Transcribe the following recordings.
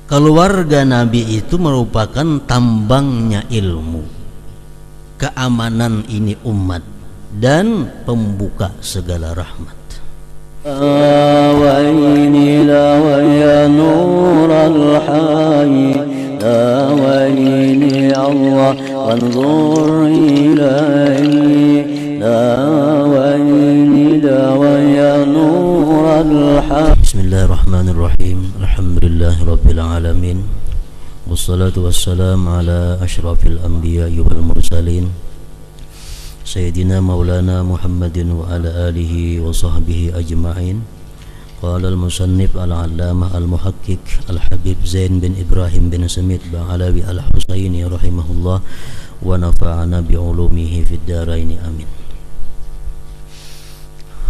Keluarga Nabi itu merupakan tambangnya ilmu, keamanan ini umat, dan pembuka segala rahmat. وإني لويا نور الحي وإني الله وانظر إلي وإني لويا نور الحي. بسم الله الرحمن الرحيم. الحمد لله رب العالمين, wassalatu wassalamu ala ashrafil anbiya'i wal mursalin Sayyidina Maulana Muhammadin wa ala alihi wa sahbihi ajma'in. Qala al-musannif al-allamah al-muhakkik al-habib Zain bin Ibrahim bin Samit Ba'alawi al-Husaini rahimahullah wa nafa'ana bi'ulumihi fid daraini amin.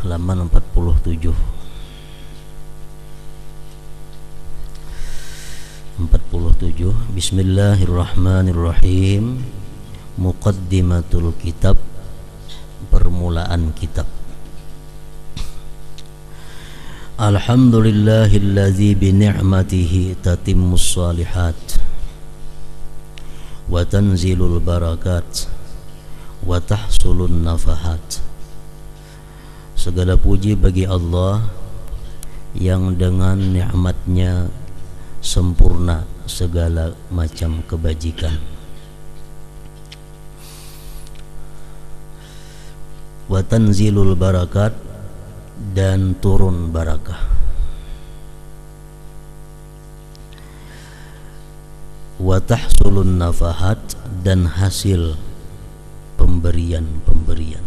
Halaman 47. Bismillahirrahmanirrahim. Muqaddimatul kitab, permulaan kitab. Alhamdulillahillazi bi ni'matihi tatimmus shalihat wa tanzilul barakat wa tahsulun nafahat. Segala puji bagi Allah yang dengan nikmatnya sempurna segala macam kebajikan. Wa tanzilul barakat, dan turun barakah. Wa tahsulun nafahat, dan hasil pemberian-pemberian.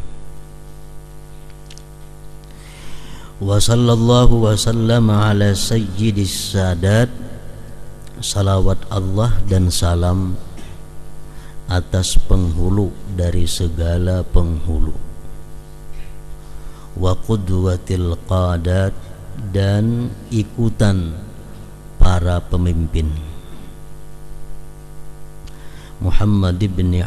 Wa sallallahu wa sallama ala sayyidis sadat. Salawat Allah dan salam atas penghulu dari segala penghulu. Wa qudwatil qadat, dan ikutan para pemimpin. Muhammad bin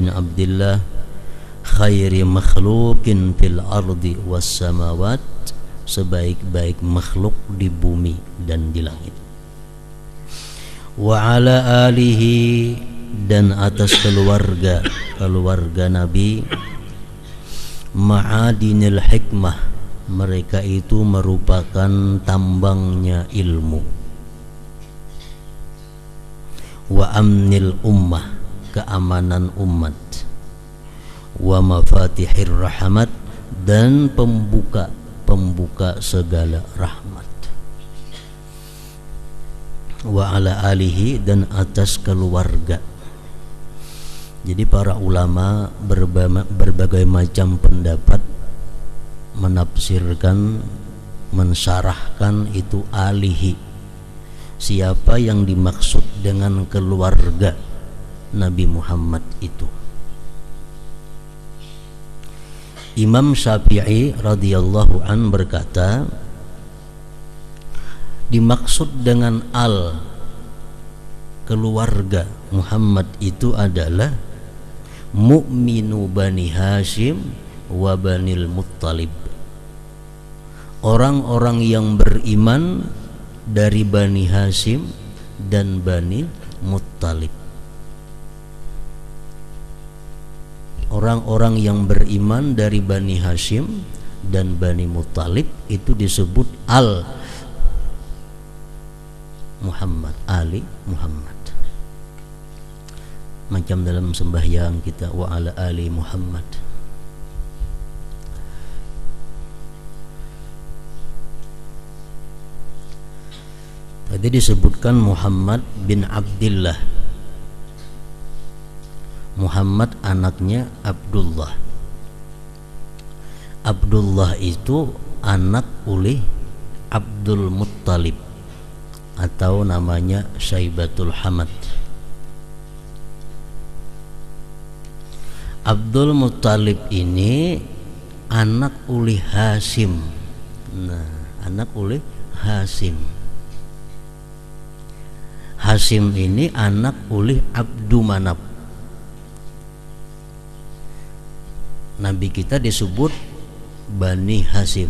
Abdullah khairi makhluqin fil ardi was samawat, sebaik-baik makhluk di bumi dan di langit. Wa ala alihi, dan atas keluarga Nabi, ma'adinil hikmah, mereka itu merupakan tambangnya ilmu. Wa amnil ummah, keamanan umat. Wa mafatihir rahmat, dan pembuka segala rahmat. Wa ala alihi, dan atas keluarga. Jadi para ulama berbagai macam pendapat menafsirkan, mensyarahkan itu alihi. Siapa yang dimaksud dengan keluarga Nabi Muhammad itu? Imam Syafi'i radhiyallahu an berkata, dimaksud dengan al keluarga Muhammad itu adalah mu'minu Bani Hashim wa Banil Muttalib, orang-orang yang beriman dari Bani Hashim dan Bani Muttalib. Orang-orang yang beriman dari Bani Hashim dan Bani Muttalib itu disebut al Muhammad, Ali Muhammad. Macam dalam sembahyang kita, wa ala ali Muhammad. Tadi disebutkan Muhammad bin Abdullah. Muhammad anaknya Abdullah. Abdullah itu anak oleh Abdul Muttalib, atau namanya Syaibatul Hamad. Abdul Muttalib ini anak oleh Hashim. Nah, anak oleh Hashim. Hashim ini anak oleh Abdu Manaf. Nabi kita disebut Bani Hashim.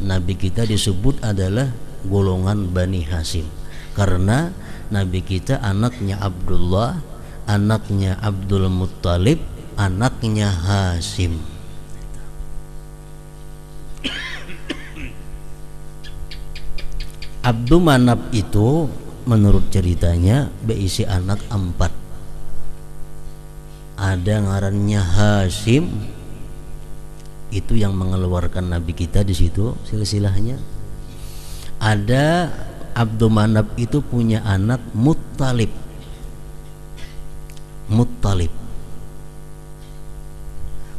Nabi kita disebut adalah golongan Bani Hashim. Karena Nabi kita anaknya Abdullah, anaknya Abdul Muttalib, anaknya Hashim. Abdul Manaf itu menurut ceritanya berisi anak 4. Ada ngarannya Hashim, itu yang mengeluarkan Nabi kita di situ silsilahnya. Ada Abdul Manaf itu punya anak Muttalib. Muttalib.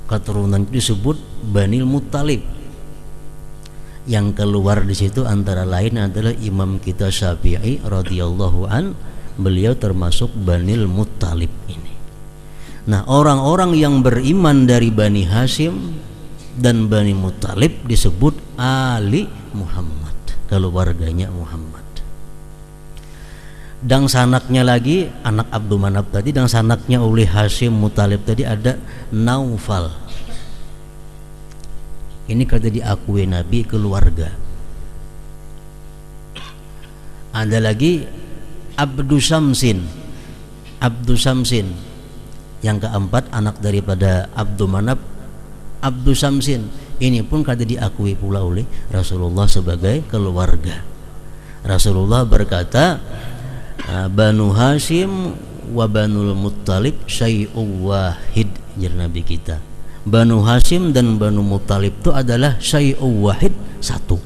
Keturunan itu disebut Banil Muttalib. Yang keluar di situ antara lain adalah Imam kita Syafi'i radhiyallahu an, beliau termasuk Banil Muttalib ini. Nah, orang-orang yang beriman dari Bani Hashim dan Bani Muttalib disebut Ali Muhammad, keluarganya Muhammad. Dan sanaknya lagi, anak Abdul Manaf tadi, dan sanaknya oleh Hashim Muttalib tadi ada Naufal. Ini kata diakui Nabi keluarga. Ada lagi Abdu Syamsin. Abdu Syamsin yang keempat, anak daripada Abdul Manaf, Abdu Syamsin. Ini pun kata diakui pula oleh Rasulullah sebagai keluarga. Rasulullah berkata, Banu Hashim wa Banul Muttalib syai'un wahid. Jar Nabi kita, Banu Hashim dan Banu Muttalib itu adalah syai'un wahid, satu.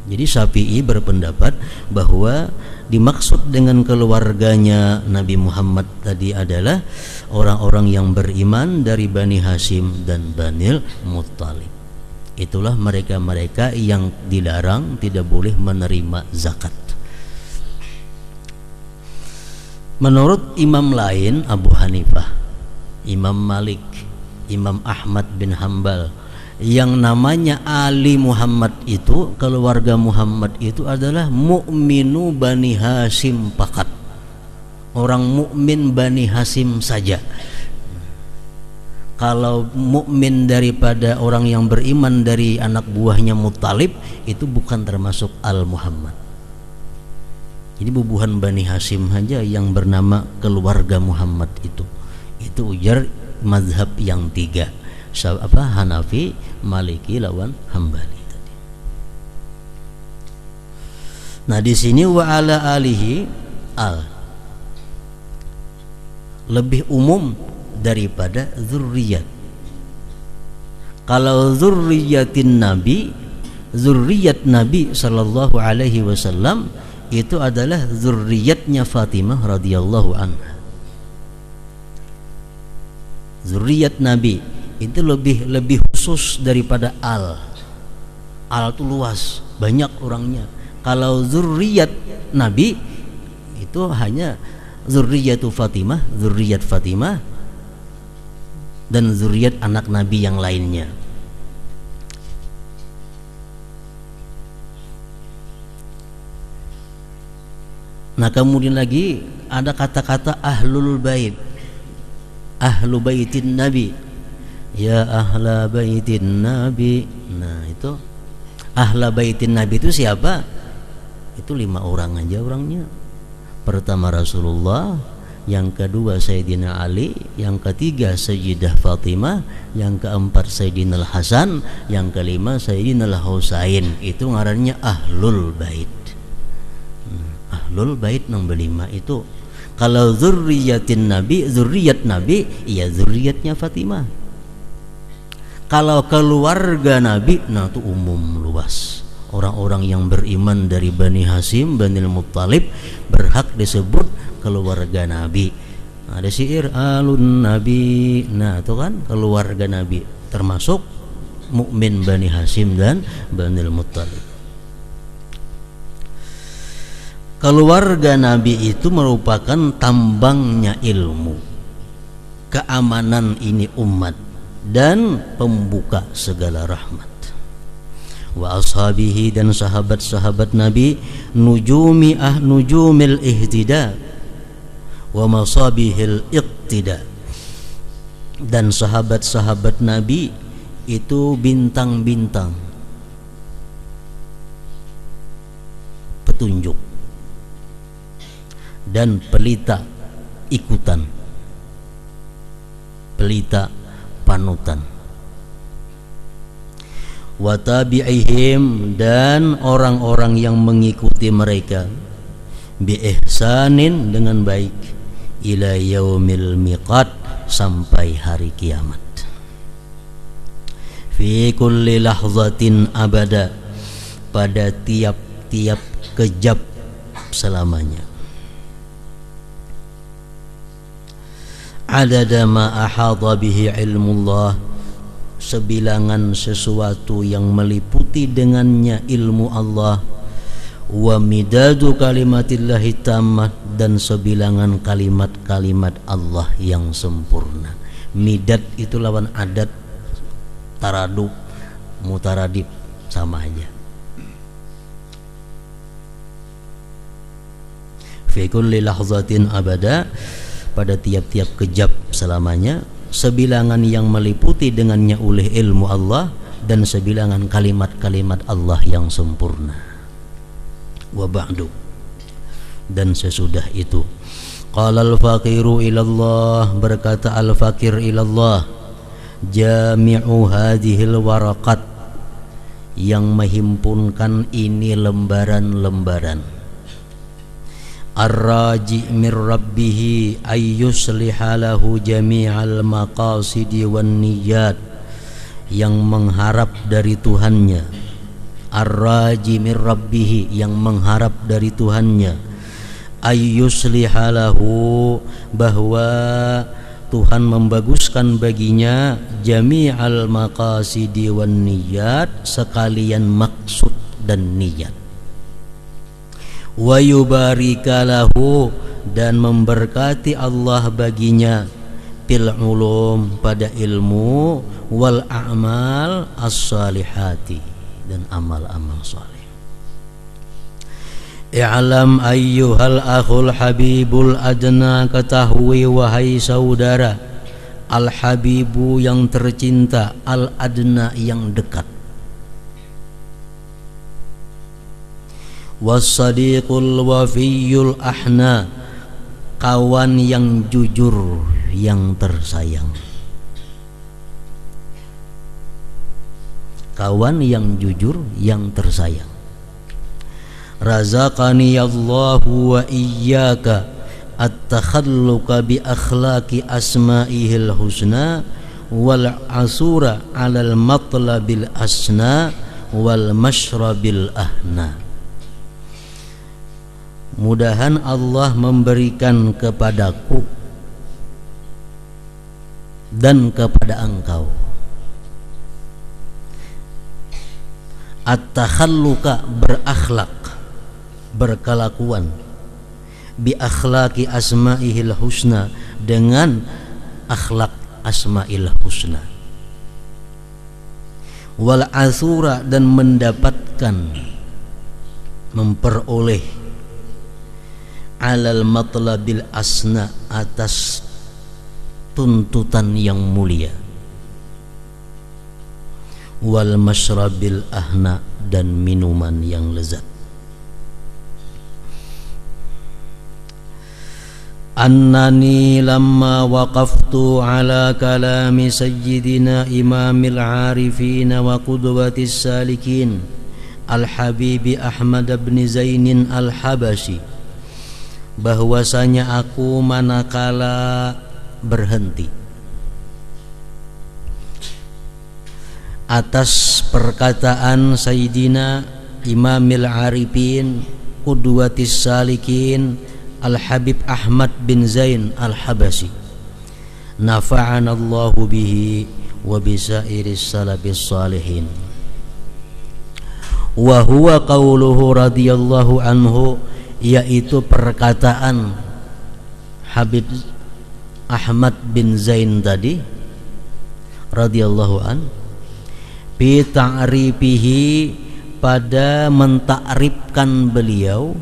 Jadi Syafi'i berpendapat bahwa dimaksud dengan keluarganya Nabi Muhammad tadi adalah orang-orang yang beriman dari Bani Hashim dan Banil Muttalib. Itulah mereka-mereka yang dilarang tidak boleh menerima zakat. Menurut imam lain, Abu Hanifah, Imam Malik, Imam Ahmad bin Hambal, yang namanya Ali Muhammad itu, keluarga Muhammad itu adalah mukminu Bani Hashim fakat, orang mukmin Bani Hashim saja. Kalau mukmin daripada orang yang beriman dari anak buahnya Muttalib itu bukan termasuk Al Muhammad. Jadi bubuhan Bani Hashim saja yang bernama keluarga Muhammad itu ujar mazhab yang 3, Hanafi, Maliki lawan Hambali tadi. Nah, di sini wa ala alihi al lebih umum daripada zurriyat. Kalau zurriyatin Nabi, zurriyat Nabi sallallahu alaihi wasallam itu adalah zurriyatnya Fatimah radhiyallahu anha. Zurriyat Nabi itu lebih khusus daripada al. Al itu luas, banyak orangnya. Kalau zurriyat Nabi itu hanya zurriyatu Fatimah, zurriyat Fatimah, dan zurriyat anak Nabi yang lainnya. Nah, kemudian lagi ada kata-kata ahlul bait, ahlu baitin Nabi, ya ahla baitin Nabi. Nah, itu ahla baitin Nabi itu siapa? Itu 5 orang aja orangnya. Pertama Rasulullah, yang kedua Sayyidina Ali, yang ketiga Sayyidah Fatimah, yang keempat Sayyidina Hasan, yang kelima Sayyidina Husain. Itu ngarannya ahlul bait. Ahlul bait nombor 5 itu. Kalau zurriyatin Nabi, zurriyat Nabi, iya zurriyatnya Fatimah. Kalau keluarga Nabi, nah itu umum luas. Orang-orang yang beriman dari Bani Hashim, Banil Muttalib berhak disebut keluarga Nabi. Nah, ada syair alun Nabi. Nah, itu kan keluarga Nabi, termasuk mukmin Bani Hashim dan Banil Muttalib. Keluarga Nabi itu merupakan tambangnya ilmu, keamanan ini umat, dan pembuka segala rahmat. Wa ashabihi, dan sahabat-sahabat Nabi, nujumil ihtida wa masabihil iqtida. Dan sahabat-sahabat Nabi itu bintang-bintang petunjuk dan pelita ikutan, pelita panutan. Wa tabi'ihim, dan orang-orang yang mengikuti mereka, bi ihsanin, dengan baik, ila yaumil miqat, sampai hari kiamat. Fi kulli lahzatin abada, pada tiap-tiap kejap selamanya. Adada ma ahadha bihi ilmullah, sebilangan sesuatu yang meliputi dengannya ilmu Allah. Wa midadu kalimatillahi tammah, dan sebilangan kalimat-kalimat Allah yang sempurna. Midad itu lawan adat, taradub, mutaradib, sama aja. Fi kulli lahzatin abada, pada tiap-tiap kejap selamanya, sebilangan yang meliputi dengannya oleh ilmu Allah, dan sebilangan kalimat-kalimat Allah yang sempurna. Wa ba'du, dan sesudah itu, qala al-faqiru ilallah, berkata al-faqir ilallah, jami'u hadhil waraqat, yang menghimpunkan ini lembaran-lembaran. Ar-raji' mir rabbih ayyusliha lahu jami'al maqasidi wan niyyat, yang mengharap dari Tuhannya. Ar-raji' mir rabbih, yang mengharap dari Tuhannya. Ayyusliha lahu, bahwa Tuhan membaguskan baginya, jami'al maqasidi wan niyyat, sekalian maksud dan niat. Wa yubarika lahu, dan memberkati Allah baginya, fil ulum, pada ilmu, wal a'mal as-salihati, dan amal-amal saleh. I'lam ayyuhal akhul habibul adna, ketahui wahai saudara, al habibu yang tercinta, al adna yang dekat, was-sadiqul wafiyul ahna, kawan yang jujur yang tersayang. Kawan yang jujur yang tersayang. Razaqani Allahu wa iyyaka at-takhalluqa bi akhlaqi asma'ihil husna wal asura 'alal matlabil asna wal mashrabil ahna. Mudahan Allah memberikan kepadaku dan kepada engkau at-takhalluqa, berakhlak, berkelakuan, bi akhlaqi asma'ihil husna, dengan akhlak asma'il husna, wal asura, dan mendapatkan, memperoleh, alal matlabil asna, atas tuntutan yang mulia, wal mashrabil ahna, dan minuman yang lezat. Annani lamma waqaftu ala kalami sayyidina imamil arifin wa qudwatis salikin al-habibi Ahmad bin Zainin al-Habashi, bahwasanya aku manakala berhenti atas perkataan Sayyidina Imamil Arifin, Qudwatis Salikin, Al-Habib Ahmad bin Zain Al-Habasyi, nafa'anallahu bihi wa bisairis salafis salihin. Wa huwa qauluhu radhiyallahu anhu, yaitu perkataan Habib Ahmad bin Zain tadi radhiyallahu an, bi ta'rifihi, pada mentakrifkan beliau,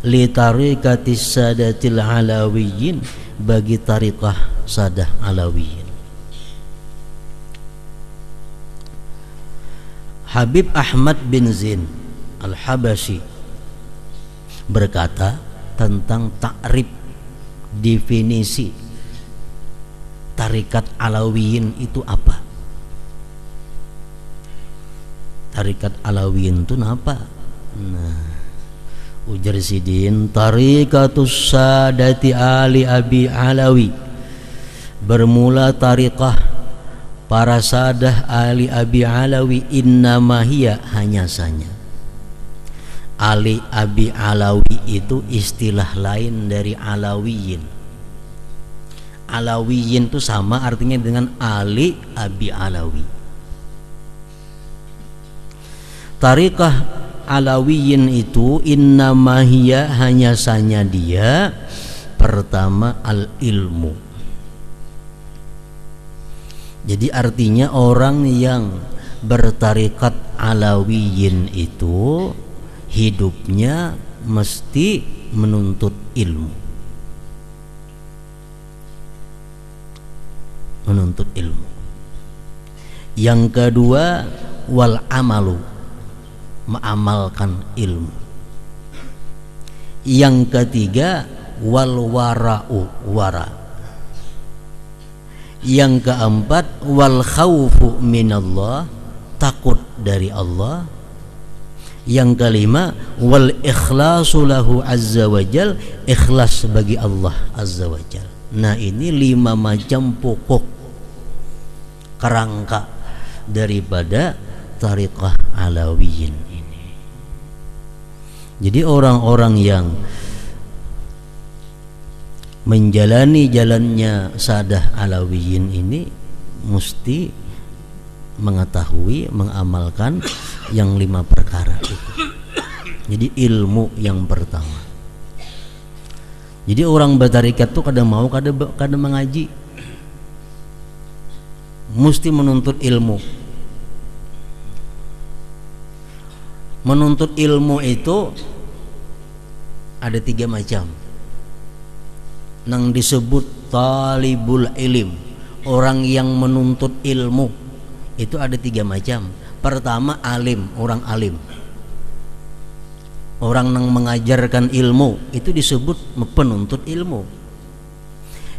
li tariqatis sadatil alawiyyin, bagi tariqah sadah alawiyyin. Habib Ahmad bin Zain Al-Habasyi berkata tentang takrif, definisi tarikat Alawiyin itu apa? Tarikat Alawiyin itu apa? Nah, ujar Sidin, tarikatus sadati ali Abi Alawi, bermula tarikah para sadah ali Abi Alawi, innamahiyya, hanya saja Ali Abi Alawi itu istilah lain dari Alawiyin. Alawiyin itu sama artinya dengan Ali Abi Alawi. Tarikah Alawiyin itu innamahiyya, hanya saja dia pertama al-ilmu. Jadi artinya orang yang bertarikat Alawiyin itu hidupnya mesti menuntut ilmu. Menuntut ilmu. Yang kedua, wal amalu, mengamalkan ilmu. Yang ketiga, wal wara'u, wara. Yang keempat, wal khaufu minallah, takut dari Allah. Yang kelima, wal ikhlasu lahu azza wajal, ikhlas bagi Allah azza wajal. Nah, ini 5 macam pokok kerangka daripada tariqah Alawiyin ini. Jadi orang-orang yang menjalani jalannya sadah Alawiyin ini mesti mengetahui, mengamalkan yang 5 perkara itu. Jadi ilmu yang pertama. Jadi orang bertarikat tuh kadang mau, kadang mengaji, mesti menuntut ilmu. Menuntut ilmu itu ada 3 macam. Yang disebut talibul ilim, orang yang menuntut ilmu itu ada 3 macam. Pertama, alim, orang alim. Orang yang mengajarkan ilmu itu disebut penuntut ilmu.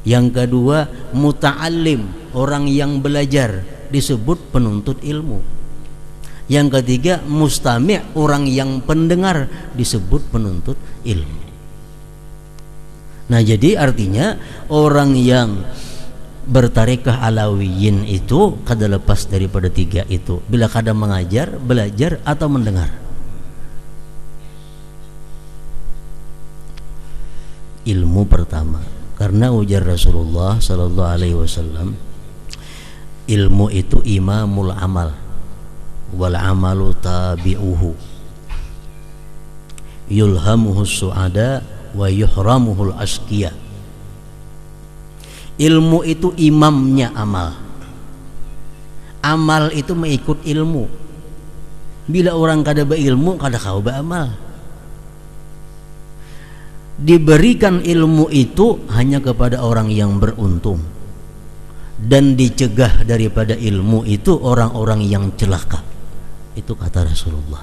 Yang kedua, muta'allim, orang yang belajar, disebut penuntut ilmu. Yang ketiga, mustami', orang yang pendengar, disebut penuntut ilmu. Nah, jadi artinya orang yang bertarikah Alawiyin itu kada lepas daripada 3 itu. Bila kada mengajar, belajar, atau mendengar. Ilmu pertama, karena ujar Rasulullah sallallahu alaihi wasallam, ilmu itu imamul amal, wal amalu tabi'uhu, yulhamuhus su'ada wa yuhramuhul asqiya. Ilmu itu imamnya amal. Amal itu mengikut ilmu. Bila orang kada berilmu, kada kau beramal. Diberikan ilmu itu hanya kepada orang yang beruntung, dan dicegah daripada ilmu itu orang-orang yang celaka. Itu kata Rasulullah.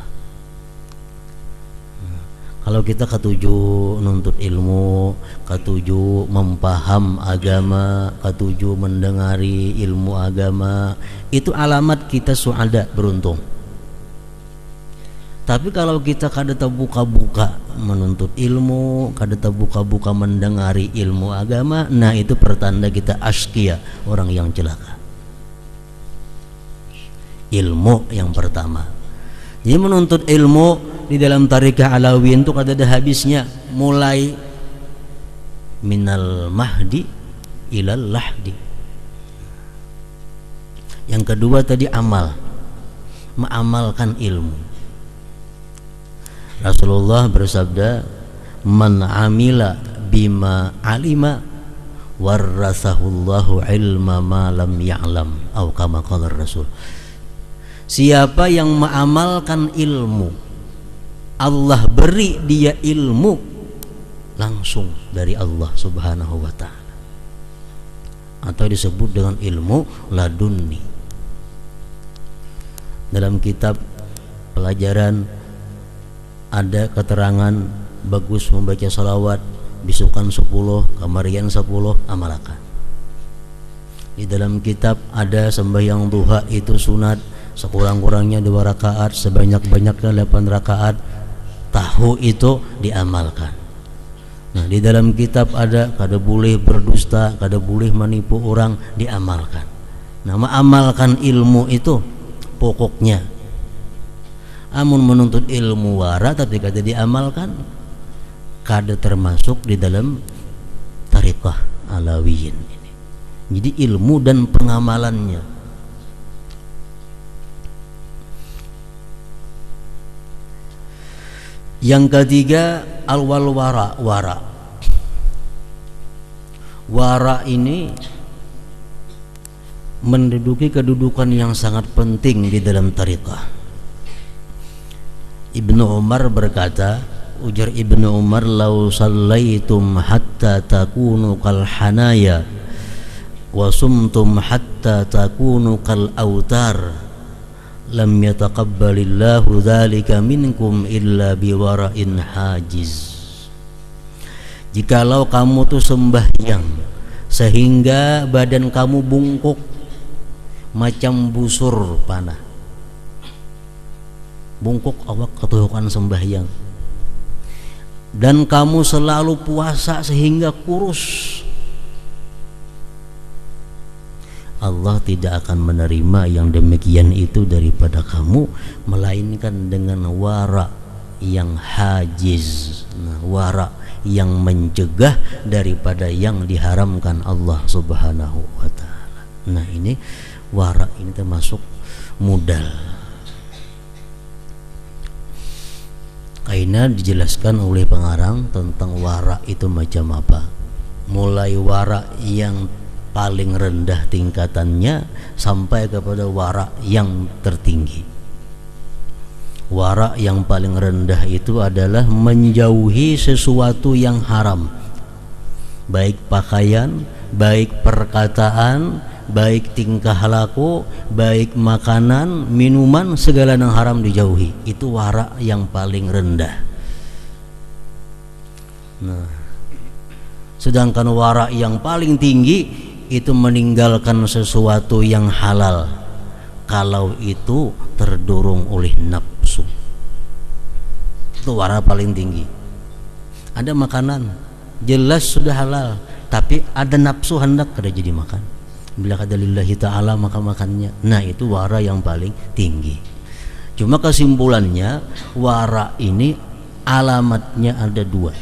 Kalau kita ketujuh nuntut ilmu, ketujuh mempaham agama, ketujuh mendengari ilmu agama, itu alamat kita suada, beruntung. Tapi kalau kita kada terbuka-buka menuntut ilmu, kada terbuka-buka mendengari ilmu agama, nah itu pertanda kita askia, orang yang celaka. Ilmu yang pertama. Jadi menuntut ilmu di dalam tarikah Alawiyin itu kada ada habisnya, mulai minal mahdi ilal lahdi. Yang kedua tadi amal, mengamalkan ilmu. Rasulullah bersabda, man amila bima alima warasahullahu ilma ma lam ya'lam, atau kama qala Rasul. Siapa yang mengamalkan ilmu, Allah beri dia ilmu langsung dari Allah Subhanahu wa ta'ala, atau disebut dengan ilmu ladunni. Dalam kitab pelajaran ada keterangan bagus membaca salawat bisukan 10, kamarian 10, amalkan. Di dalam kitab ada sembahyang duha itu sunat, sekurang-kurangnya 2 rakaat, sebanyak-banyaknya 8 rakaat. Tahu itu diamalkan. Nah, di dalam kitab ada kada boleh berdusta, kada boleh menipu orang, diamalkan. Nah, mengamalkan ilmu itu pokoknya. Amun menuntut ilmu wara tapi kada diamalkan, kada termasuk di dalam tariqah alawiyin ini. Jadi ilmu dan pengamalannya. Yang ketiga alwal wara. Wara ini menduduki kedudukan yang sangat penting di dalam tariqah. Ibnu Umar berkata, ujar Ibnu Umar, "Lau sallaitum hatta takunu kal hanaya wa sumtum hatta takunu kal autar lam yataqabbalillahu dzalika minkum illa biwara'in hajiz." Jikalau kamu tuh sembahyang sehingga badan kamu bungkuk macam busur panah, bungkuk awak ketuhukan sembahyang, dan kamu selalu puasa sehingga kurus, Allah tidak akan menerima yang demikian itu daripada kamu, melainkan dengan wara yang hajiz. Nah, wara yang mencegah daripada yang diharamkan Allah Subhanahu wa ta'ala. Nah, ini wara ini termasuk modal. Karena dijelaskan oleh pengarang tentang wara itu macam apa. Mulai wara yang paling rendah tingkatannya sampai kepada wara yang tertinggi. Wara yang paling rendah itu adalah menjauhi sesuatu yang haram, baik pakaian, baik perkataan, baik tingkah laku, baik makanan, minuman, segala yang haram dijauhi. Itu wara yang paling rendah. Nah, sedangkan wara yang paling tinggi itu meninggalkan sesuatu yang halal kalau itu terdorong oleh nafsu. Itu wara paling tinggi. Ada makanan jelas sudah halal, tapi ada nafsu hendak kada jadi makan. Bila kada lillahi ta'ala maka makannya. Nah, itu wara yang paling tinggi. Cuma kesimpulannya, wara ini alamatnya ada 2.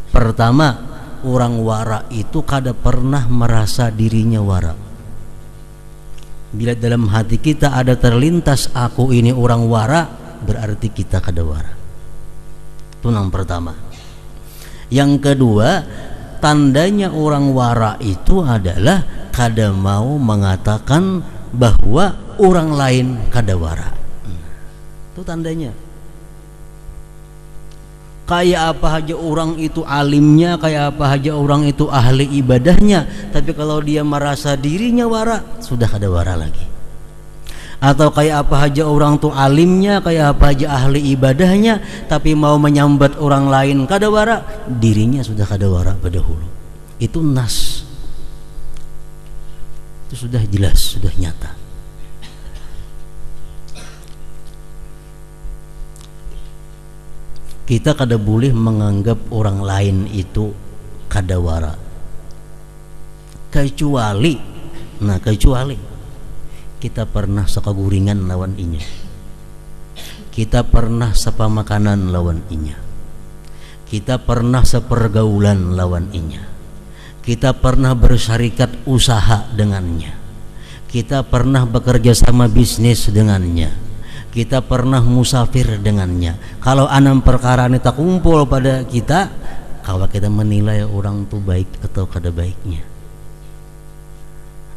Pertama, orang wara itu kada pernah merasa dirinya wara. Bila dalam hati kita ada terlintas aku ini orang wara, berarti kita kada wara. Itu yang pertama. Yang kedua, tandanya orang wara itu adalah kada mau mengatakan bahwa orang lain kada wara. Itu tandanya. Kayak apa aja orang itu alimnya, kayak apa aja orang itu ahli ibadahnya, tapi kalau dia merasa dirinya wara, sudah kada wara lagi. Atau kayak apa aja orang tuh alimnya, kayak apa aja ahli ibadahnya, tapi mau menyambat orang lain kada wara, dirinya sudah kada wara pada hulu. Itu nas. Itu sudah jelas, sudah nyata. Kita kada boleh menganggap orang lain itu kada wara, kecuali kita pernah sekaguringan lawan inya, kita pernah sapa makanan lawan inya, kita pernah sepergaulan lawan inya, kita pernah bersyarikat usaha dengannya, kita pernah bekerja sama bisnis dengannya, kita pernah musafir dengannya. Kalau 6 perkara ini tak kumpul pada kita, kalau kita menilai orang itu baik atau kada baiknya.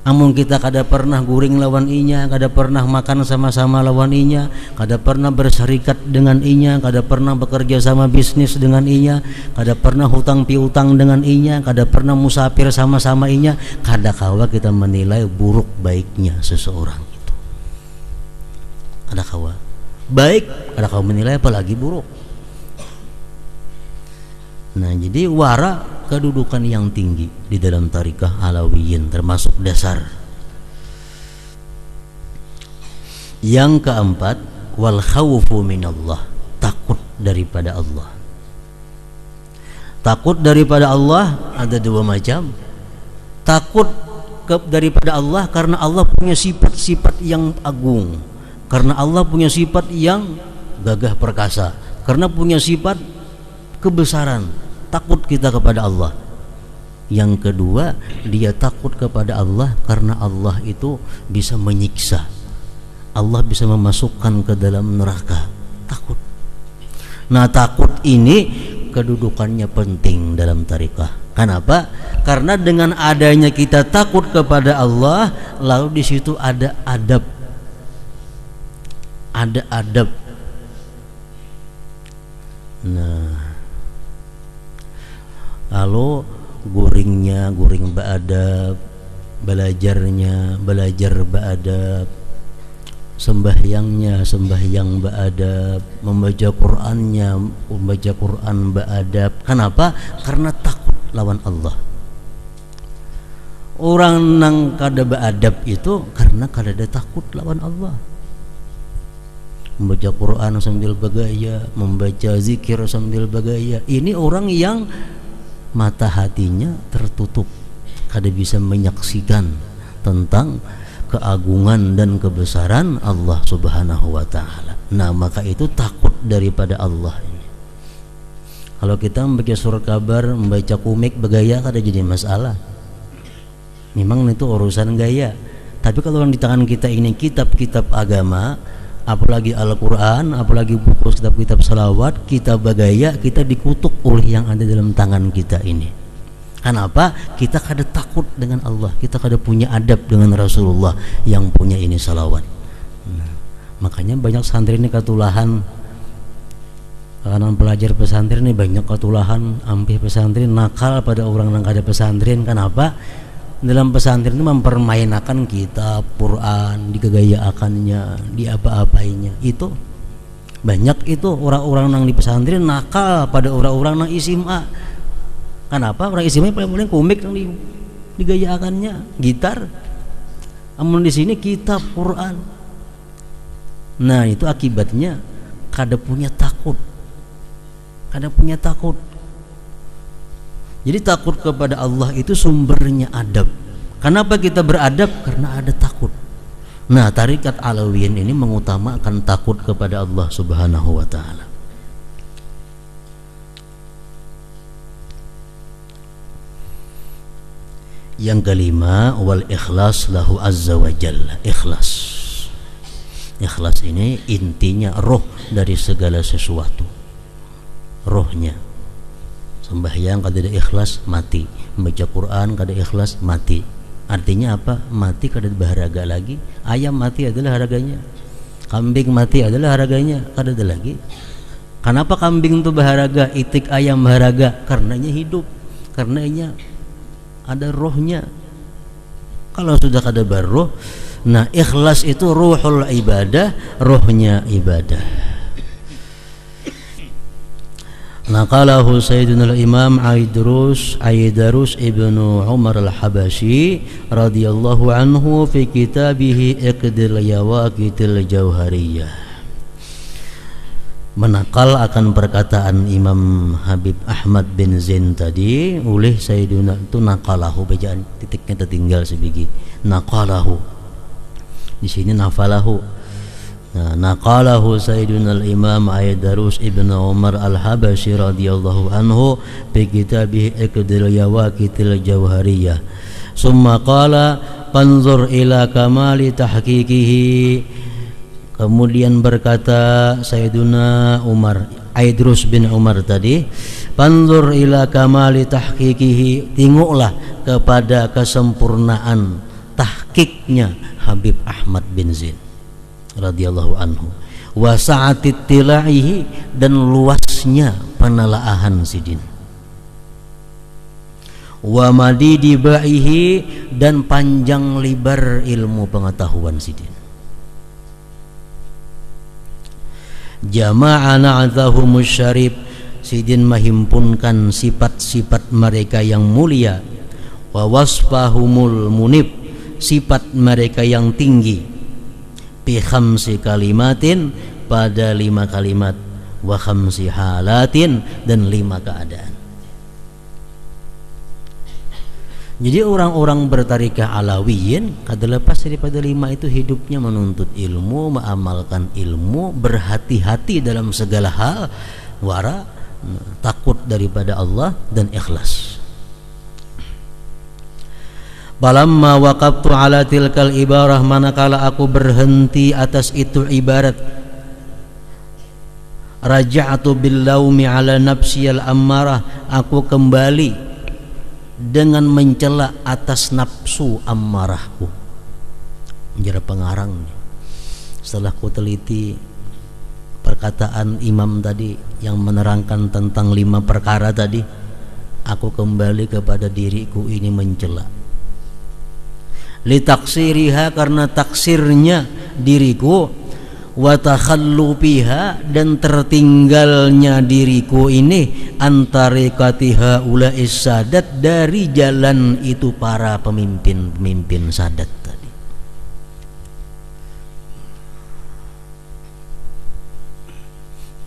Amun kita kada pernah guring lawan inya, kada pernah makan sama-sama lawan inya, kada pernah berserikat dengan inya, kada pernah bekerja sama bisnis dengan inya, kada pernah hutang piutang dengan inya, kada pernah musafir sama-sama inya, kada kawa kita menilai buruk baiknya seseorang itu. Kada kawa baik, kada kawa menilai apalagi buruk. Nah, jadi wara kedudukan yang tinggi di dalam tarikah Alawiyin, termasuk dasar. Yang keempat, wal khawfu minallah, takut daripada Allah. Takut daripada Allah ada dua macam. Takut daripada Allah karena Allah punya sifat-sifat yang agung, karena Allah punya sifat yang gagah perkasa, karena punya sifat kebesaran. Takut kita kepada Allah. Yang kedua, dia takut kepada Allah karena Allah itu bisa menyiksa, Allah bisa memasukkan ke dalam neraka. Takut. Nah, takut ini kedudukannya penting dalam tarikah. Kenapa? Karena dengan adanya kita takut kepada Allah, lalu di situ ada adab. Ada adab. Nah, lalu guringnya guring beadab, belajarnya belajar beadab, sembahyangnya sembahyang beadab, membaca Qur'annya membaca Qur'an beadab. Kenapa? Karena takut lawan Allah. Orang nang kada beadab itu karena kada ada takut lawan Allah. Membaca Quran sambil bergaya, membaca zikir sambil bergaya. Ini orang yang mata hatinya tertutup, kada bisa menyaksikan tentang keagungan dan kebesaran Allah Subhanahu wa ta'ala. Nah, maka itu takut daripada Allah ini. Kalau kita membaca surat kabar, membaca komik bergaya, kada jadi masalah. Memang itu urusan gaya. Tapi kalau yang di tangan kita ini kitab-kitab agama, apalagi Al-Quran, apalagi buku kitab-kitab salawat, kita bergaya, kita dikutuk oleh yang ada dalam tangan kita ini. Kenapa? Kita kada takut dengan Allah, kita kada punya adab dengan Rasulullah yang punya ini salawat. Nah, makanya banyak santri ini ketulahan. Kanan pelajar pesantren ini banyak ketulahan, ambil pesantren nakal pada orang yang kada pesantren. Kenapa? Dalam pesantren itu mempermainkan kitab Quran, digagayaakannya, diapa-apainya. Itu banyak itu orang-orang yang di pesantren nakal pada orang-orang yang SMA. Kenapa? Orang SMA paling komik yang digayaakannya, gitar. Namun di sini kitab Quran. Nah, itu akibatnya kada punya takut. Kada punya takut. Jadi takut kepada Allah itu sumbernya adab. Kenapa kita beradab? Karena ada takut. Nah, tarikat Alawiyin ini mengutamakan takut kepada Allah Subhanahu wa ta'ala. Yang kelima, wal ikhlas lahu azza wa jalla. Ikhlas. Ikhlas ini intinya roh dari segala sesuatu. Rohnya. Sembahyang kada ada ikhlas mati, membaca Quran kada ikhlas mati. Artinya apa? Mati kada berharga lagi. Ayam mati adalah harganya, kambing mati adalah harganya, kada ada lagi. Kenapa kambing itu berharga, itik ayam berharga? Karenanya hidup, karenanya ada rohnya. Kalau sudah kada berroh, nah ikhlas itu ruhul ibadah, rohnya ibadah. Naqalahu Sayyidina al-Imam Aidarus ibnu Umar al-Habashi radhiyallahu anhu fi kitabihi Iqdil Yawaqitil Jauhariyah. Menakal akan perkataan Imam Habib Ahmad bin Zain tadi oleh Sayyidina itu naqalahu, bacaan titiknya tertinggal sebiji. Naqalahu. Di sini nafalahu. Naqalahu Sayyidina al-Imam Aidarus ibn Umar al-Habashi radhiyallahu anhu fi kitabih Iqdil Yawaqitil Jauhariyah. Summa qala panzur ila kamali tahqiqihi. Kemudian berkata Sayyidina Umar, Aidarus bin Umar tadi, panzur ila kamali tahqiqihi, tengoklah kepada kesempurnaan tahqiqnya Habib Ahmad bin Zain radhiyallahu anhu, wa sa'atit tilaihi, dan luasnya penelaahan sidin, wa madidi ba'ihi, dan panjang lebar ilmu pengetahuan sidin. Jama'a na'athahu musyarib, Sidin menghimpunkan sifat-sifat mereka yang mulia, wa wasfahumul munib, sifat mereka yang tinggi, bi khamsi kalimatin, pada 5 kalimat, wa khamsi halatin, dan 5 keadaan. Jadi orang-orang bertarikah alawiyin kada lepas daripada 5 itu hidupnya menuntut ilmu, mengamalkan ilmu, berhati-hati dalam segala hal, wara, takut daripada Allah, dan ikhlas. Balamma waqaftu ala tilkal ibarah, manakala aku berhenti atas itu ibarat, raja'tu bil laumi ala nafsi al ammarah, aku kembali dengan mencela atas nafsu ammarahku. Menjadi pengarang. Setelah ku teliti perkataan imam tadi yang menerangkan tentang 5 perkara tadi, aku kembali kepada diriku ini mencela. Li taksiriha, karena taksirnya diriku, wa takhallufiha, dan tertinggalnya diriku ini, antarikatiha ulais sadat, dari jalan itu para pemimpin sadat tadi.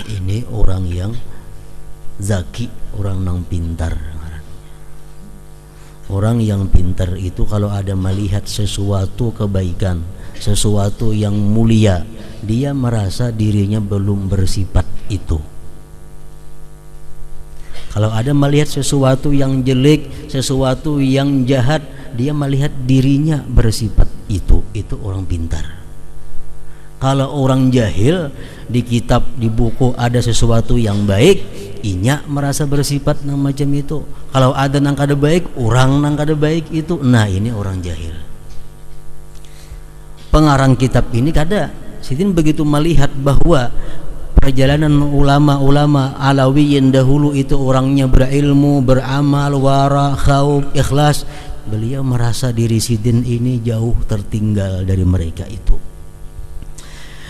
Ini orang yang zaki, orang yang pintar. Orang yang pintar itu kalau ada melihat sesuatu kebaikan, sesuatu yang mulia, dia merasa dirinya belum bersifat itu. Kalau ada melihat sesuatu yang jelek, sesuatu yang jahat, dia melihat dirinya bersifat itu. Itu orang pintar. Kalau orang jahil, di kitab, di buku ada sesuatu yang baik, inya merasa bersifat nang macam itu. Kalau ada nang kada baik, orang nang kada baik itu, nah ini orang jahil. Pengarang kitab ini kada, Sidin begitu melihat bahwa perjalanan ulama-ulama alawiyin dahulu itu orangnya berilmu, beramal, wara, khauf, ikhlas, beliau merasa diri Sidin ini jauh tertinggal dari mereka itu.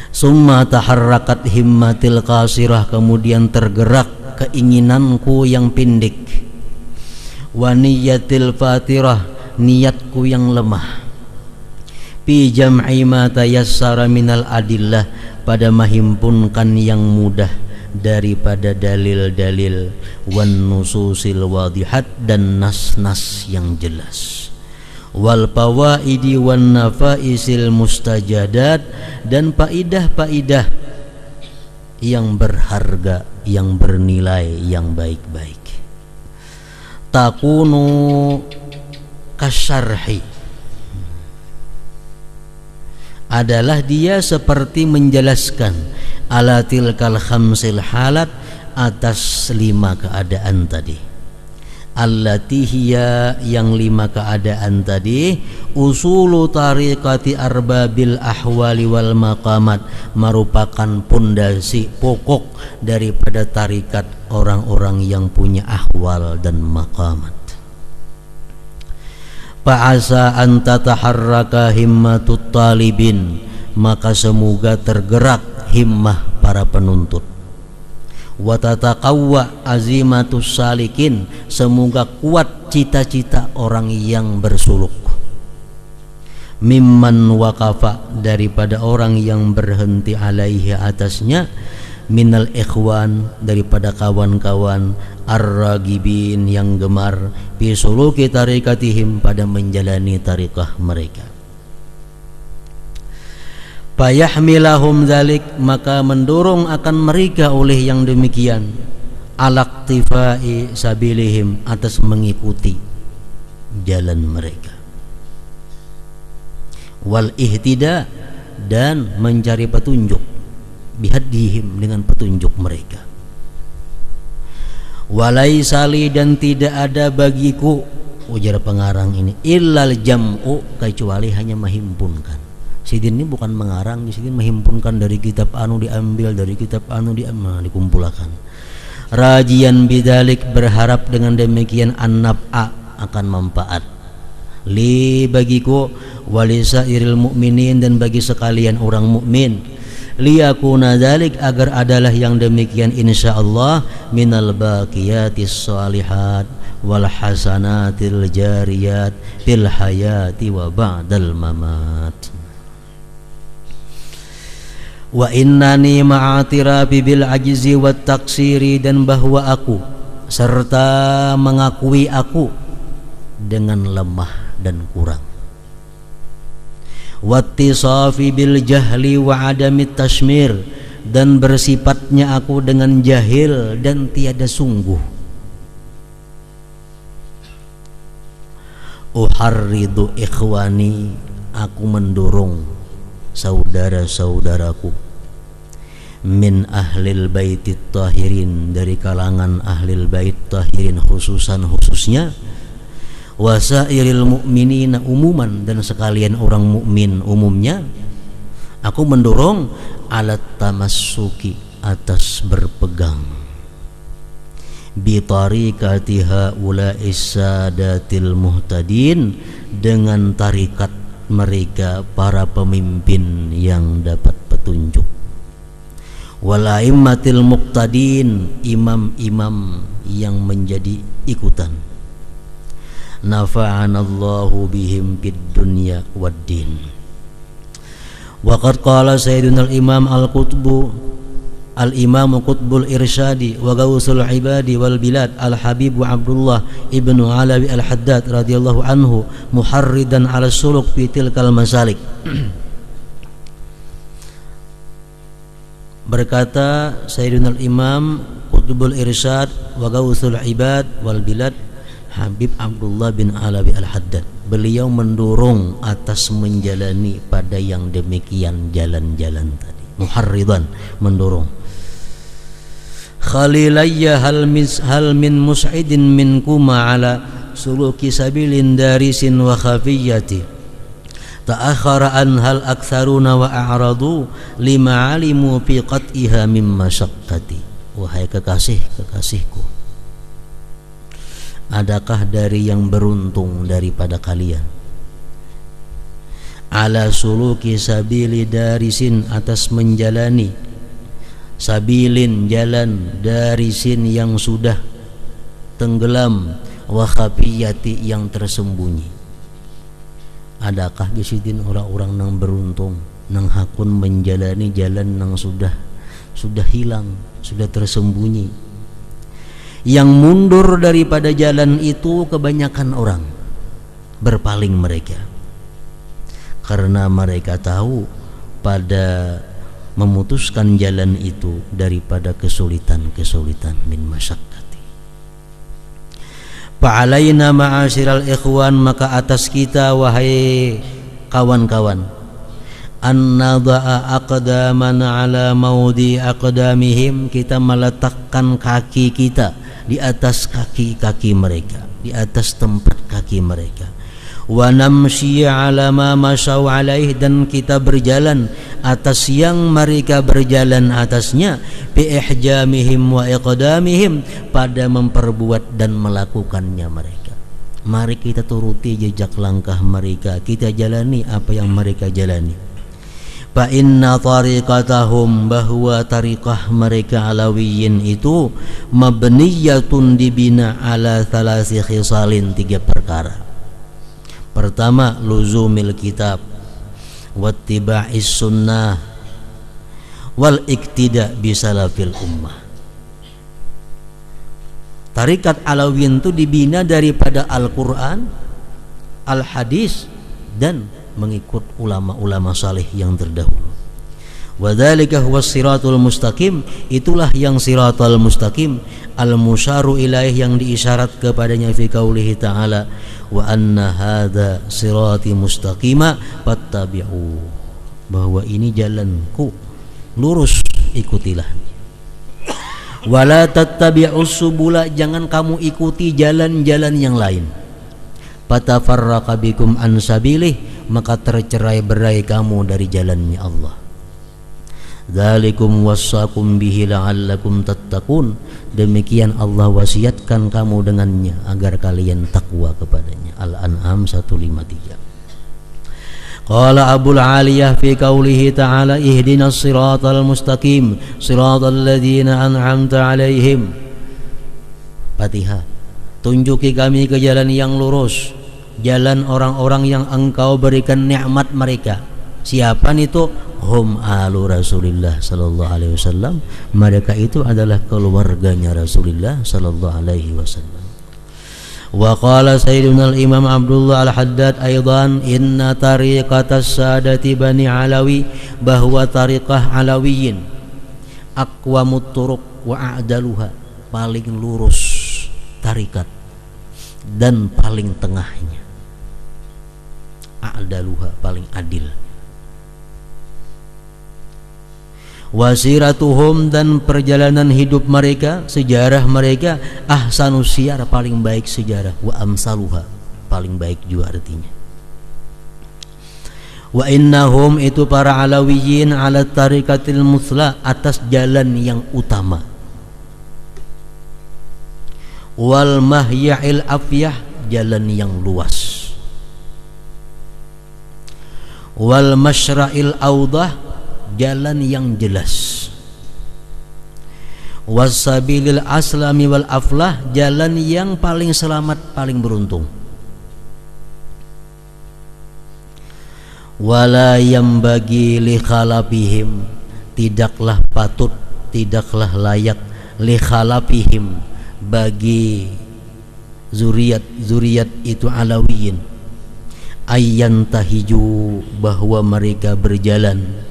Summa taharrakat himmatil qasirah, kemudian tergerak keinginanku yang pendek, wa niyatil fatirah, niatku yang lemah, fi jam'i ma tayassara minal adillah, pada menghimpunkan yang mudah daripada dalil-dalil, wan nususil wadihat, dan nas-nas yang jelas, wal fawaidi wan nafaisil mustajadat, dan faidah-faidah yang berharga, yang bernilai, yang baik-baik. Takunu kasyarhi, adalah dia seperti menjelaskan ala tilkal khamsil halat, atas 5 keadaan tadi. Allati hiya, yang 5 keadaan tadi, usulu tariqati arbabil ahwali wal maqamat, merupakan pondasi pokok daripada tarikat orang-orang yang punya ahwal dan maqamat. Fa'asa an tataharraka himmatut talibin, maka semoga tergerak himmah para penuntut. Wa tataqawwa azimatus salikin, semoga kuat cita-cita orang yang bersuluk. Mimman waqafa, daripada orang yang berhenti alaihi atasnya, minal ikhwan, daripada kawan-kawan, ar-ragibin, yang gemar, fi suluki tarikatihim, pada menjalani tarikah mereka. Fayahmilahum dzalik, maka mendorong akan mereka oleh yang demikian, alaktifai sabilihim, atas mengikuti jalan mereka, wal ihtida, dan mencari petunjuk, bihadihim, dengan petunjuk mereka. Walaisali, dan tidak ada bagiku, ujar pengarang ini, illal jam'u, kecuali hanya menghimpunkan. Sidin ini bukan mengarang, Sidin menghimpunkan dari kitab anu diambil, dari kitab anu dikumpulkan. Rajian bidalik, berharap dengan demikian an-naf'a, akan manfaat, li, bagiku, walisa iril mukminin, dan bagi sekalian orang mukmin, liyakuna dzalik, agar adalah yang demikian insyaallah minal baqiyatis shalihat wal hasanatil jariyat fil hayati wa ba'dal mamat. Wa innani ma'atirafi bil ajzi wat taksiri, dan bahwa aku serta mengakui aku dengan lemah dan kurang, wattisafi bil jahli wa adamit tashmir, dan bersifatnya aku dengan jahil dan tiada sungguh. Uharridu ikhwani, aku mendorong saudara-saudaraku, min ahlil baitit tahirin, dari kalangan ahlil bait tahirin khususnya, wasairil mu'minina umuman, dan sekalian orang mukmin umumnya, aku mendorong alat tamassuki, atas berpegang, bi tariqati haula'is sadatil muhtadin, dengan tarikat mereka para pemimpin yang dapat petunjuk, wal aimmatil muqtadin, imam-imam yang menjadi ikutan, nafa'anallahu bihim fid dunya waddin. Wa qad qala sayyiduna al-imam al-imam qutbul irsyadi wa gausul ibadi wal bilad al-habib Abdullah ibnu Alawi al-Haddad radhiyallahu anhu, muharridan ala suluk fi tilkal masalik. Berkata sayyiduna al-imam qutbul irsyad wa gausul ibad wal bilad Habib Abdullah bin Alawi al-Haddad, beliau mendorong atas menjalani pada yang demikian jalan-jalan tadi. Muharridan, mendorong. Khalilayya hal min mus'idin minkuma ala suluki sabilin darisin wa khafiyati, ta'akhara an hal aktsaruna wa a'radu lima alimu fi qat'iha mimma syaqqati. Wahai kekasih-kekasihku, adakah dari yang beruntung daripada kalian, ala suluki sabili darisin, atas menjalani sabilin, jalan, darisin yang sudah tenggelam, wa khafiyati, yang tersembunyi. Adakah gisidin orang-orang nang beruntung nang hakun menjalani jalan nang sudah hilang, sudah tersembunyi. Yang mundur daripada jalan itu kebanyakan orang, berpaling mereka, karena mereka tahu pada memutuskan jalan itu daripada kesulitan-kesulitan min masyaqqati. Fa'alaina ma'asyiral ikhwan, maka atas kita wahai kawan-kawan, an nada'a aqdamana ala maudi aqdamihim, kita meletakkan kaki kita di atas kaki-kaki mereka, di atas tempat kaki mereka, wa namshi ala ma masyaw alaih, dan kita berjalan atas yang mereka berjalan atasnya, bi ihjamihim wa iqdamihim, pada memperbuat dan melakukannya mereka. Mari kita turuti jejak langkah mereka, kita jalani apa yang mereka jalani. Fa inna tariqatahum, bahwa tariqah mereka alawiyin itu, mabniyatun, dibina ala thalasi khisalin, 3 perkara. Pertama, luzumil kitab, wattiba'is sunnah, wal iktida bisalafil ummah. Tarikat alawiyin itu dibina daripada Al-Quran, Al-Hadis, dan mengikut ulama-ulama salih yang terdahulu. Wadzalika huwas siratul mustaqim, itulah yang siratal mustaqim, al-musyaru ilaih, yang diisyarat kepadanya fi qaulihi ta'ala, wa anna hadza sirati mustaqima fattabi'u, bahwa ini jalanku lurus, ikutilah. Wala tattabi'us subula, jangan kamu ikuti jalan-jalan yang lain. Fatafarraqa bikum an sabilih, maka tercerai-berai kamu dari jalannya Allah. Dzalikum wassakum bihi la'allakum tattaqun, demikian Allah wasiatkan kamu dengannya agar kalian takwa kepadanya. Al-An'am 153. Qala Abul Aliyah fi qawlihi ta'ala ihdinas siratal mustaqim siratal ladzina an'amta 'alaihim. Fatihah. Tunjuki kami ke jalan yang lurus, jalan orang-orang yang engkau berikan nikmat mereka. Siapa itu? Hum alu Rasulillah sallallahu alaihi wasallam. Mereka itu adalah keluarganya Rasulullah sallallahu alaihi wasallam. Wa qala sayyiduna al-imam Abdullah al-Haddad aidan inna tariqatas sadati bani Alawi, bahwa tariqah Alawiyin aqwamut turuq wa a'daluha, paling lurus tarikat dan paling tengahnya. A'daluha, paling adil. Wasiratuhum, dan perjalanan hidup mereka, sejarah mereka, ahsanus siyar, paling baik sejarah, wa amsaluha, paling baik juga artinya. Wa innahum, itu para Alawiyin, ala tariqatil musla, atas jalan yang utama. Wal mahya'il afyah, jalan yang luas. Wal masyra'il awdah, jalan yang jelas. Wasabilil aslami wal aflah, jalan yang paling selamat, paling beruntung. Wala yambagi li khalafihim, tidaklah patut, tidaklah layak li khalafihim, bagi zuriat itu Alawiyin, ayyan tahiju, bahwa mereka berjalan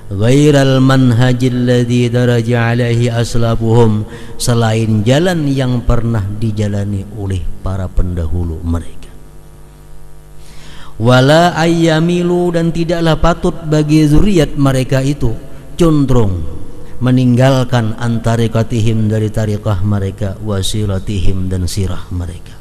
ghairal manhajil ladzi daraja alaihi aslafuhum, selain jalan yang pernah dijalani oleh para pendahulu mereka. Wala ayyamilu, dan tidaklah patut bagi zuriat mereka itu condong meninggalkan antarikatihim, dari tariqah mereka, wasilatihim, dan sirah mereka.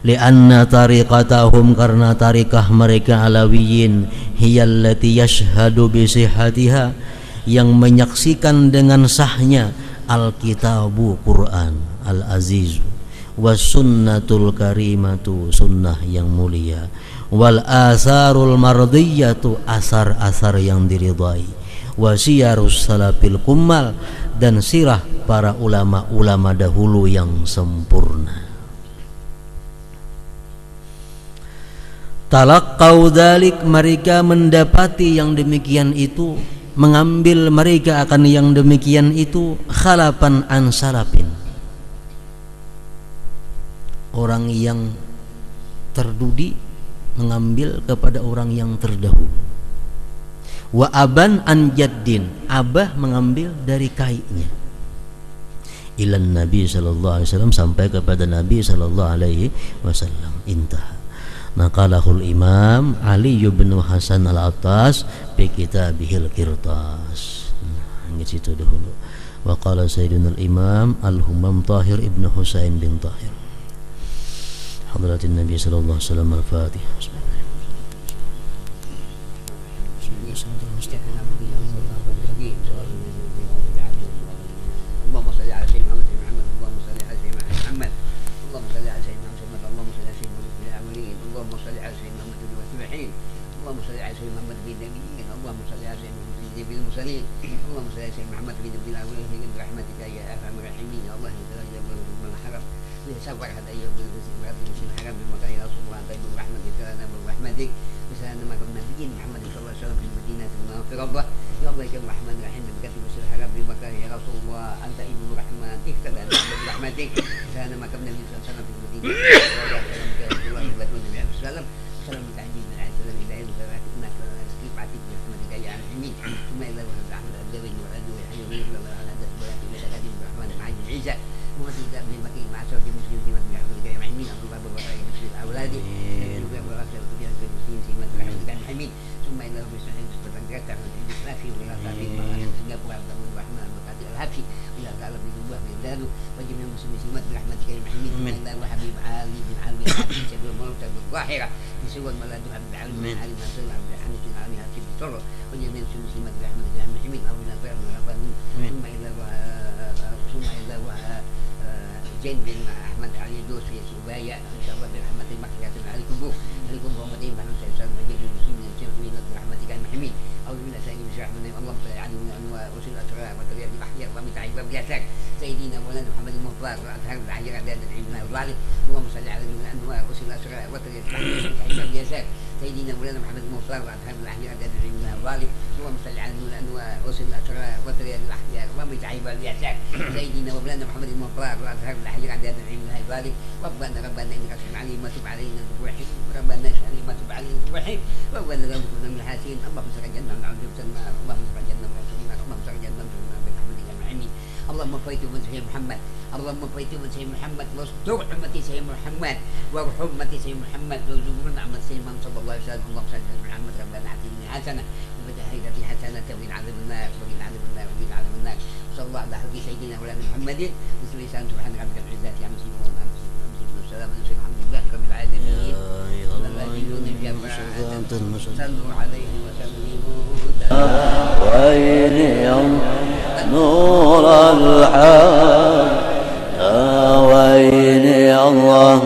Lianna tariqatahum, karena tariqah mereka Alawiyin, hiyallati yashhadu bisihatiha, yang menyaksikan dengan sahnya Alkitabu Quran Al-Azizu, was sunnatul karimatu, sunnah yang mulia, wal asarul mardiyatu, asar-asar yang diridai, wasiyarus salafil kummal, dan sirah para ulama-ulama dahulu yang sempurna. Talaqqau dzalik, mereka mendapati yang demikian itu, mengambil mereka akan yang demikian itu, khalafan an salafin, orang yang terdudi mengambil kepada orang yang terdahulu. Wa aban an jaddin, abah mengambil dari kaiknya. Ilan Nabi sallallahu alaihi wasallam, sampai kepada Nabi sallallahu alaihi wasallam. Intah. Naqalahul Imam Ali bin Hasan Al-Attas fi kitabihil Qirtas. Nah, situ dahulu. Wa qala Sayyidina al-Imam Al-Humam Tahir ibn Husain bin Tahir. Hadratin Nabi sallallahu alaihi wasallam. Al-Fatihah. اللهم صل على سيدنا محمد في نبي الاولين برحمتك يا ارحم الراحمين يا الله يا من الحرم لسبع هذا ايها المسلمين الحرم بمكان رسول الله طيب برحمتك لنا برحمتك وسلام مكان نبينا محمد صلى الله عليه وسلم في المدينه المنوره يا الله يا الرحمن الرحيم بكتب مسجد الحرم بمكان يا رسول الله انت ابن الرحمن اهتدى برحمتك وسلام مكان النبي صلى الله عليه وسلم في المدينه الله عليه وسلم سلام تعجيل من عليه السلام الى يوم انك كيف عتيق برحمتك يا الحميد ثم الى احمد الدوي والعدو والحي الله على هذا الصلاه الى تقديم الرحمن مع عيسى ومثل ذا من مكي مع سوى المسلمين في مدينه برحمتك يا الحميد عبد الله وبركاته مسلم اولادي يوجد بركه وتبيع المسلمين في مدينه برحمتك يا الحميد ثم الى رب العالمين استفدت من الاسلافي ولا تعليم سنغافوره عبد الله الرحمن البركات الهافي الى تعالى بالله وبلاده وجميع المسلمين في مدينه برحمتك يا الحميد ثم الى وحبيب علي بن علي بن سبيل الموت الظاهره بسوى المولد عبد العلي بن علي بن سلمى عبد الحميد بن علي هاتف الطرق وجميع المسلمين في مدينه برحمتك يا الحميد او من الطير من الرحمن ثم الى جن بن احمد علي دوسي سبايا ان شاء الله برحمه المغفره عليكم ومدين بحمد الله وجميع المسلمين برحمتك المحمين أعوذ بالله سيدي من شر من اللهم صل على أنواع وسل الأسرار وتريد الأحياء ومن تعيب وبياسك سيدنا مولانا محمد المختار وأطهر الأحياء أعداد العلم والظالم اللهم صل على أنواع وسل الأسرار وتريد الأحياء ومن تعيب وبياسك سيدنا مولانا محمد المختار وأطهر الأحياء أعداد العلم والظالم اللهم صل على أنواع وسل الأسرار وتريد الأحياء ومن تعيب وبياسك سيدنا مولانا محمد المختار وأطهر الأحياء أعداد العلم والظالم ربنا إنك تب علينا ما تب علينا الرحيم ربنا اشهد ما تب علينا الرحيم ربنا لا تكن من الحاسين اللهم صل على النار النار اللهم صل على النار اللهم صل على النار برحمتك المعين اللهم فيت من سيدنا محمد اللهم فيت من سيدنا محمد واستر أمتي سيدنا محمد وارحم أمتي سيدنا محمد وارزقنا نعمة سيدنا محمد صلى الله عليه وسلم اللهم صل على محمد ربنا آتنا حسنة وبداية حسنة وقنا عذاب النار وقنا عذاب النار وقنا عذاب النار صلى الله على حبيب سيدنا مولانا محمد بسم الله سبحان ربك رب العزة عما يصفون والسلام على الحمد لله رب العالمين صلوا عليه وسلموا ويني نور الحق يا ويني الله